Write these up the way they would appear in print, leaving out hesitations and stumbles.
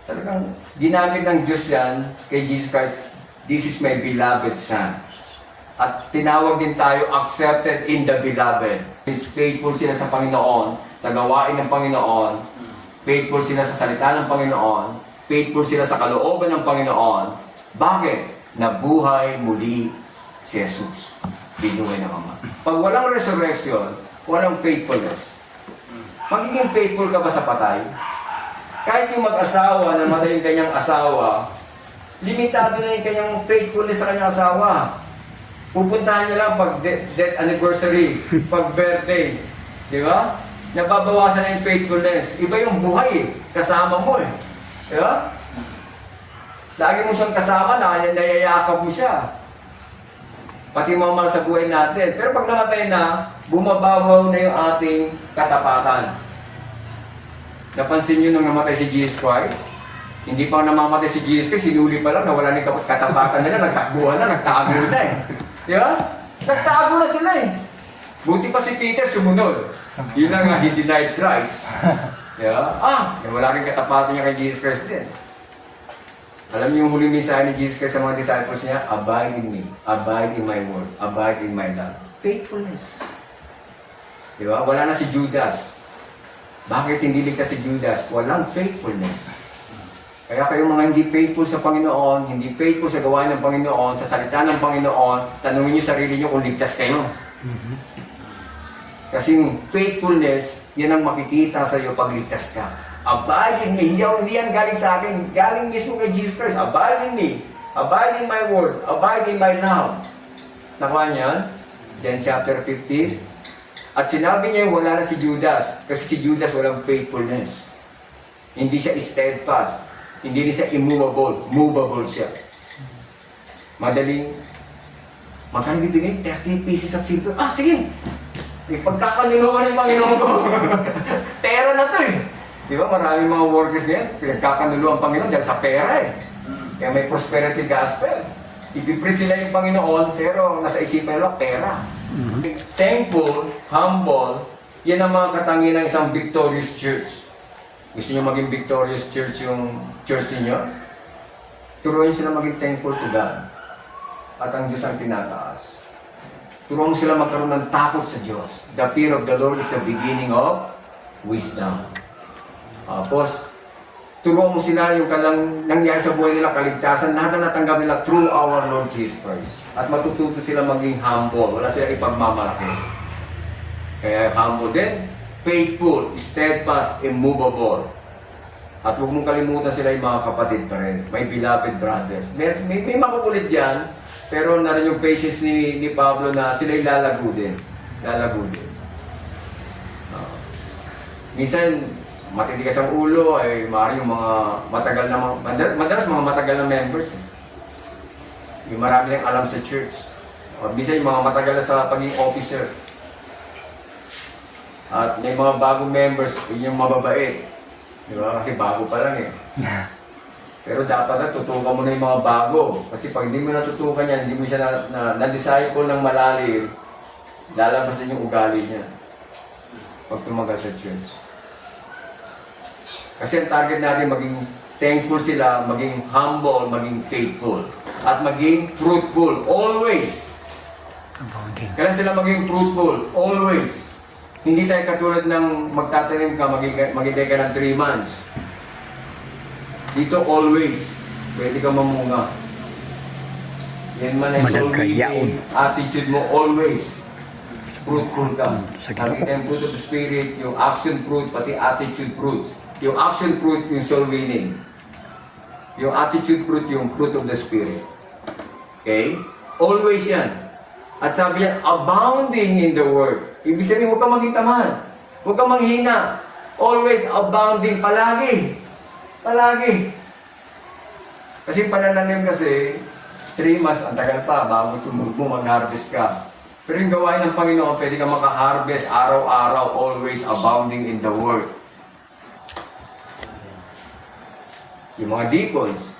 Talagang ginamit ng Diyos yan kay Jesus Christ. This is my beloved Son. At tinawag din tayo accepted in the beloved. Faithful sila sa Panginoon, sa gawain ng Panginoon. Faithful sila sa salita ng Panginoon. Faithful sila sa kalooban ng Panginoon. Bakit? Nabuhay muli si Jesus. Binuhay ng Ama. Pag walang resurrection, walang faithfulness. Magiging faithful ka ba sa patay? Kahit yung mag-asawa na matay yung kanyang asawa, limitado na yung kanyang faithfulness sa kanyang asawa. Pupuntahan niya lang pag death anniversary, pag birthday. Di ba? Nababawasan na yung faithfulness. Iba yung buhay kasama mo eh. Di ba? Lagi mo siyang kasama, nayayakap mo siya. Pati mamahal sa buhay natin. Pero pag namatay na, bumabawaw na yung ating katapatan. Napansin nyo nung namatay si Jesus Christ? Hindi pa namamatay si Jesus Christ, sinuli pa lang, nawala na yung katapatan nila, nagtakbuhan na, nagtago na eh. Di ba? Nagtago na sila eh. Buti pa si Peter sumunod. Yun na nga, he denied Christ. Di ba? Wala rin katapatan niya kay Jesus Christ din. Alam niyo yung huling mensahe ni Jesus Christ sa mga disciples niya? Abide in me, abide in my word, abide in my love. Faithfulness. Di ba? Wala na si Judas. Bakit hindi ligtas si Judas? Walang faithfulness. Kaya kayong mga hindi faithful sa Panginoon, hindi faithful sa gawain ng Panginoon, sa salita ng Panginoon, tanungin niyo sarili niyo kung ligtas kayo. Kasi faithfulness, yan ang makikita sa iyo pag ligtas ka. Abide in me. Hindi yan galing sa akin. Galing mismo kay Jesus Christ. Abide in me. Abide in my word. Abide in my love. Nakuha niyan? Then chapter 15. At sinabi niya wala na si Judas. Kasi si Judas walang faithfulness. Hindi siya steadfast. Hindi rin siya immovable. Movable siya. Madaling. Magkano bibigay? 30 pieces of silver. Sige! Pagkakaniluan ng Panginoon ko. Pera na to eh. Di ba? Maraming mga workers ngayon, pinagkakanulo ang Panginoon dahil sa pera eh. Kaya may prosperity gospel. Ipipreach sila yung Panginoon, pero nasa isipan nila, pera. Thankful, humble, yan ang mga katangian ng isang victorious church. Gusto nyo maging victorious church yung church niyo? Turuan nyo sila maging thankful to God. At ang Diyos ang tinataas. Turuan mo sila magkaroon ng takot sa Diyos. The fear of the Lord is the beginning of wisdom. Tapos, turuan mo sila yung nangyari sa buhay nila, kaligtasan, lahat na natanggap nila through our Lord Jesus Christ. At matututo sila maging humble, wala sila ipagmamalaki. Kaya humble din, faithful, steadfast, immovable. At huwag mong kalimutan sila yung mga kapatid pa rin, my beloved brothers. May makukulit yan, pero narin yung patience ni Pablo na sila yung lalago din. Lalago din. Minsan, matitigas ang ulo ay maaaring yung mga matagal na madalas mga matagal na members. Yung marami lang alam sa church. O minsan yung mga matagal na sa pagiging officer. At may mga bagong members, yun yung mababait. Di ba? Kasi bago pa lang eh. Pero dapat na tutukan mo na yung mga bago. Kasi pag hindi mo natutukan yan, hindi mo siya na-disciple ng malalim, lalabas din yung ugali niya. Pag tumagal sa church. Kasi ang target natin maging thankful sila, maging humble, maging faithful. At maging fruitful, always. Kaya sila maging fruitful, always. Hindi tayo katulad ng magtatanim ka, maghintay ka ng 3 months. Dito, always. Pwede ka mamunga. Yan man ay soul winning attitude mo, always. Fruitful ka. Nakita yung fruit of the Spirit, yung action fruit, pati attitude fruit. Yung action fruit, yung soul winning. Yung attitude fruit, yung fruit of the Spirit. Okay? Always yan. At sabi yan, abounding in the Word. Ibig sabihin, huwag kang maging tamad. Huwag kang manghina. Always abounding, palagi. Palagi. Kasi panananim kasi, 3 months, ang tagal pa, bago tumubo, mag-harvest ka. Pero yung gawain ng Panginoon, pwede ka maka-harvest araw-araw, always abounding in the Word. Yung mga deacons,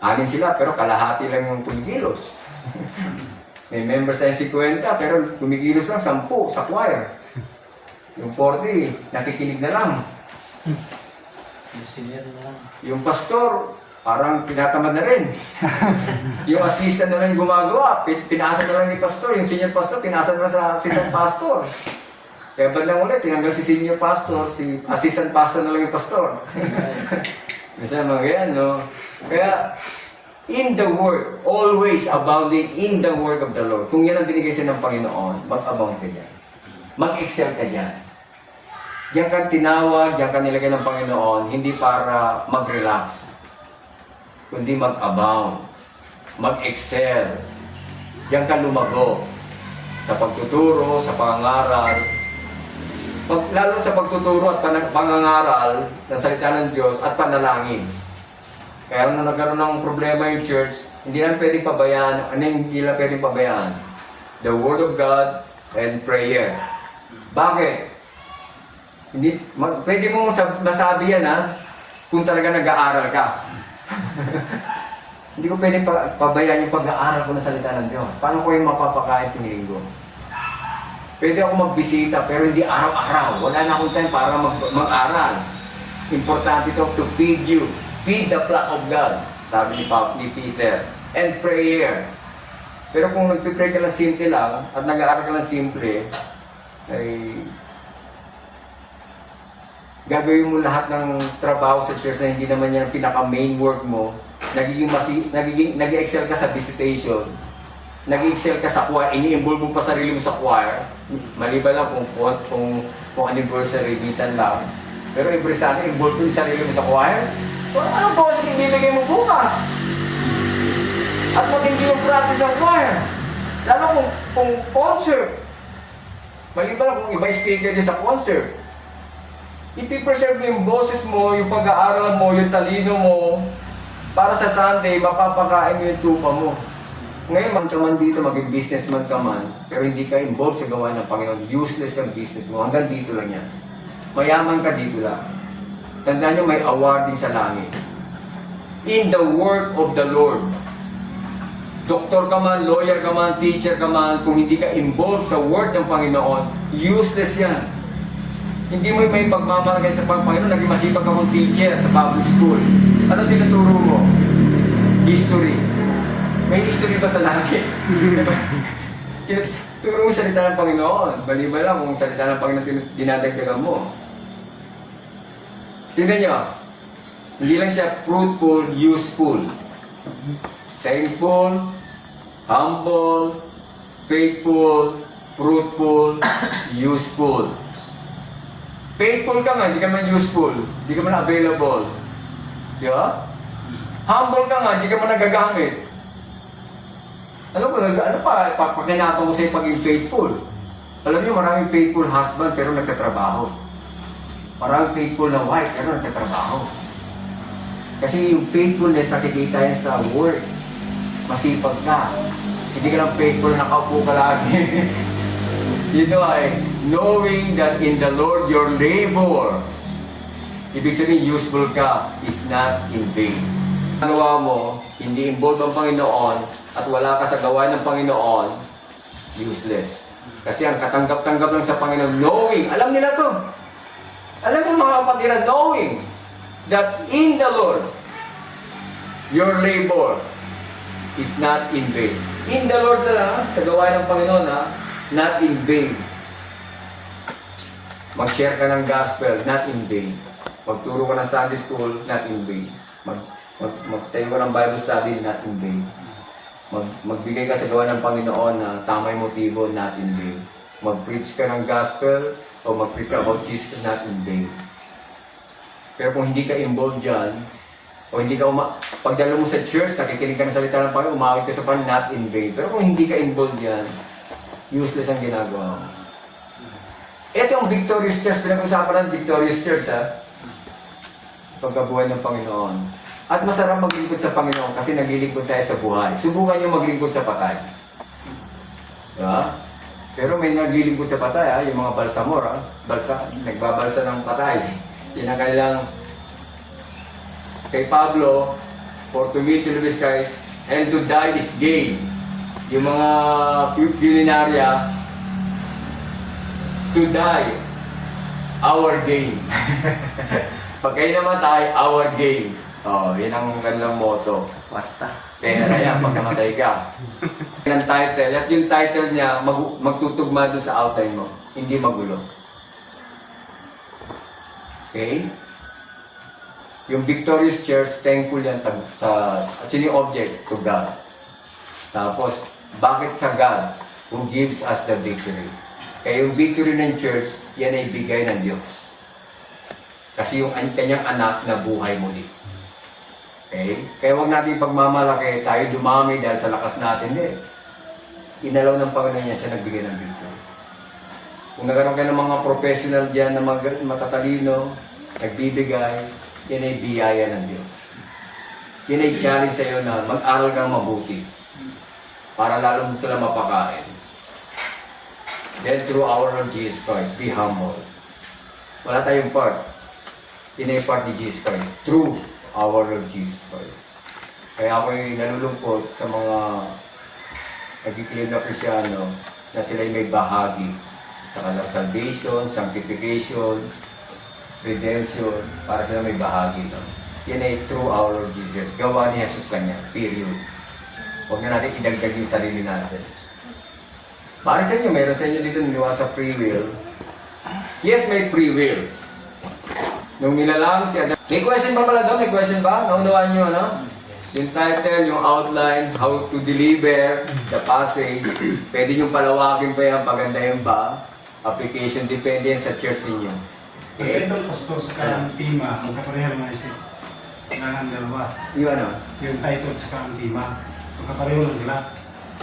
6 sila, pero kalahati lang yung kumikilos. May members tayo 50, pero kumikilos lang 10 sa choir. Yung 40, nakikinig na lang. Yung senior na lang. Yung pastor, parang tinatamad na rin. Yung assistant na lang yung gumagawa, pinasa na lang ni pastor. Yung senior pastor, pinasa na lang sa assistant pastor. Kaya bandang ulit, tinanggal si senior pastor, si assistant pastor na lang yung pastor. Minsan mga yan, no? Kaya, in the Word, always abounding in the Word of the Lord. Kung yan ang binigay sa'yo ng Panginoon, mag-abound ka dyan. Mag-excel ka dyan. Diyan ka tinawag, diyan ka nilagay ng Panginoon, hindi para mag-relax, kundi mag-abound, mag-excel. Diyan ka lumago sa pagtuturo, sa pangangaral, lalo sa pagtuturo at pangangaral ng salita ng Diyos at panalangin. Kaya nung nagkaroon ng problema yung church, hindi lang pwedeng pabayaan. Hindi lang pwedeng pabayaan? The Word of God and prayer. Bakit? Hindi, pwede mong masabi yan kung talaga nag-aaral ka. Hindi ko pwedeng pabayaan yung pag-aaral ko ng salita ng Diyos. Paano ko yung mapapakain ng linggo? Pwede ako magbisita pero hindi araw-araw. Wala na akong time para mag-aral. Importante ito to feed you. Feed the flock of God, sabi ni Peter. And prayer. Pero kung nagpipray ka lang simple lang, at nag-aaral ka lang simple, ay gagawin mo lahat ng trabaho sa church na hindi naman yan ang pinaka-main work mo. Nag-excel ka sa visitation. Nag-excel ka sa choir. Ini-involve mo pa sarili mo sa choir. Maliban lang kung anniversary, minsan lang. Pero every Sunday, involve mo yung sarili mo sa choir. So, anong boses ibibigay mo bukas? At matindi yung practice ng choir. Lalo kung concert. Maliban lang kung iba speaker niya sa concert. Ipipreserve mo yung boses mo, yung pag-aaral mo, yung talino mo, para sa Sunday, mapapakain mo yung tupa mo. Ngayon, man ka man dito, maging businessman ka man, pero hindi ka involved sa gawa ng Panginoon, useless ang business mo, hanggang dito lang yan. Mayaman ka dito lang. Tandaan nyo, may award din sa langit. In the work of the Lord. Doktor ka man, lawyer ka man, teacher ka man, kung hindi ka involved sa work ng Panginoon, useless yan. Hindi mo may pagmamalagay sa Panginoon, naging masipag akong teacher sa public school. Ano tinuturo mo? History. May history ba sa langit? Tinuturo mo salita ng Panginoon. Baliba lang kung salita ng Panginoon dinadagdagan mo. Tingnan nyo, hindi lang siya fruitful, useful. Thankful, humble, faithful, fruitful, useful. Faithful ka nga, hindi ka man useful, hindi ka man available. Di ba? Humble ka nga, hindi ka man nagagamit. Ano pa, pakinataw ko sa'yo paging faithful. Alam niyo, maraming faithful husband pero nagtatrabaho. Maraming faithful na wife pero nagtatrabaho. Kasi yung faithfulness nakikita yan sa work. Masipag ka. Hindi ka lang faithful, nakaupo ka lagi. Dito ay, knowing that in the Lord your labor, ibig sabihin useful ka, is not in vain. Ginawa mo, hindi involved ang Panginoon, at wala ka sa gawain ng Panginoon, useless. Kasi ang katanggap-tanggap lang sa Panginoon, knowing, alam nila to. Alam mo mga kapatiran, knowing that in the Lord, your labor is not in vain. In the Lord na lang, sa gawain ng Panginoon not in vain. Mag-share ka ng gospel, not in vain. Magturo ka ng Sunday school, not in vain. Magtayo ka ng Bible study, not in vain. Magbigay ka sa gawa ng Panginoon na tamay motibo, not in vain. Mag-preach ka ng gospel, o mag-preach ka about Jesus, not in vain. Pero kung hindi ka involved dyan, o hindi ka pagdalo mo sa church, nakikinig ka ng salita ng Panginoon, umawit ka sa Panginoon, not in vain. Pero kung hindi ka involved dyan, useless ang ginagawa mo. Ito ang Victorious Church, pinag-usapan ng Victorious Church, pagkabuhay ng Panginoon. At masarap maglingkod sa Panginoon kasi naglilingkod tayo sa buhay. Subukan nyo maglingkod sa patay. Diba? Pero may naglilingkod sa patay, yung mga balsamor, nagbabalsa ng patay. Yan ang kanilang kay Pablo, for to me to live is Christ, and to die is gain. Yung mga pulinarya, to die, our gain. Pag kayo namatay, our game. Oh, yan ang kanilang motto. Basta. Pera yan pag namatay ka. Yan ang title. At yung title niya, magtutugma doon sa outline mo. Hindi magulo. Okay? Yung Victorious Church, thankful yan sa, actually object to God. Tapos, bakit sa God who gives us the victory? Kaya yung victory ng church, yan ay bigay ng Diyos. Kasi yung kanyang anak na buhay muli. Okay? Kaya huwag natin pagmamalaki, tayo dumami dahil sa lakas natin. Hindi. Inalaw ng Panginoon niya siya nagbigay ng victory. Kung nagkaroon kayo ng mga professional dyan na matatalino, nagbibigay, yan ay biyaya ng Diyos. Yan ay challenge sa iyo na mag-aral kang mabuti para lalo mo sila mapakain. Then through our Lord Jesus Christ, be humble. Wala tayong part. Yan ay part ni Jesus Christ. Through our Lord Jesus Christ. Kaya ako'y nalulungkot sa mga nagkikilig na Krisyano na sila'y may bahagi sa kanilang salvation, sanctification, redemption, para sila may bahagi. No? Yan ay through our Lord Jesus. Gawa ni Jesus kanya. Period. Huwag na natin idagdag yung sarili natin. Para sa inyo, meron sa inyo dito niwa sa free will. Yes, may free will. Nung nilalang si Adam. May question ba pala doon? May question ba? Naunawaan nyo, no? Yung title, yung outline, how to deliver the passage. Pwede nyo palawakin pa yan, pagandahin ba? Application, depende yan sa church ninyo. Okay. Ito, pastor, sa karang tema, magkapareha naman siya. Nangan dalawa. Yung ano? Yung title sa karang tema, magkapareho lang sila.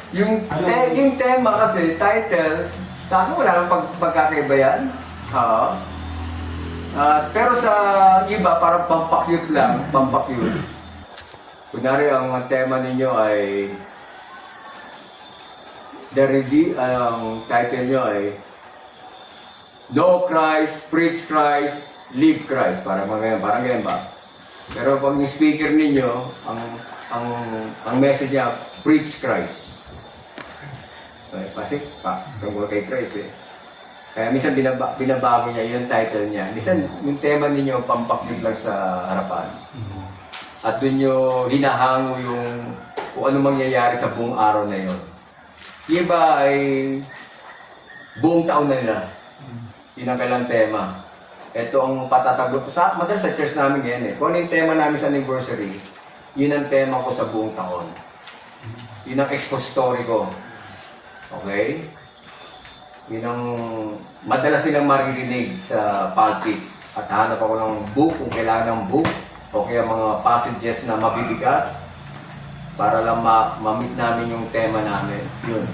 Yung tema kasi, title, sa akin wala nang pagkakaiba yan. Pero sa iba, parang pampakyut lang, pampakyut. Kunwari, ang tema ninyo ay ang title nyo ay Know Christ, Preach Christ, Live Christ. Parang ganyan ba? Pero pag yung speaker ninyo, ang message niya, Preach Christ. Kasi, tungkol kay Christ eh. Kaya minsan binabago niya yung title niya. Minsan yung tema ninyo, pampakyut lang sa harapan. At doon nyo hinahango yung kung ano mangyayari sa buong araw na yun. Yung iba ay buong taon na nila. Yun ang kailang tema. Ito ang patataglo ko. Madalas sa church namin ngayon eh. Kung ano yung tema namin sa anniversary, yun ang tema ko sa buong taon. Yun ang expository ko. Okay? Yun ang madalas nilang maririnig sa pulpit. At hanap ako ng book, kung kailangan ng book, o kaya mga passages na mabibigat para lang ma-meet namin yung tema namin. Yun.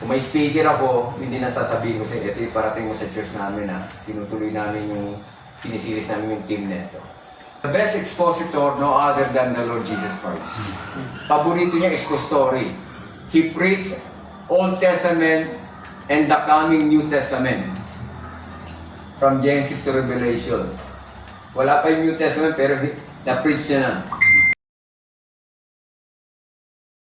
Kung may speaker ako, hindi na sasabihin ko sa ito yung parating mo sa church namin na tinutuloy namin yung sinisiris namin yung team neto. The best expositor, no other than the Lord Jesus Christ. Paborito niya expository. He preached Old Testament and the coming New Testament. From Genesis to Revelation. Wala pa yung New Testament pero na-preach niya na.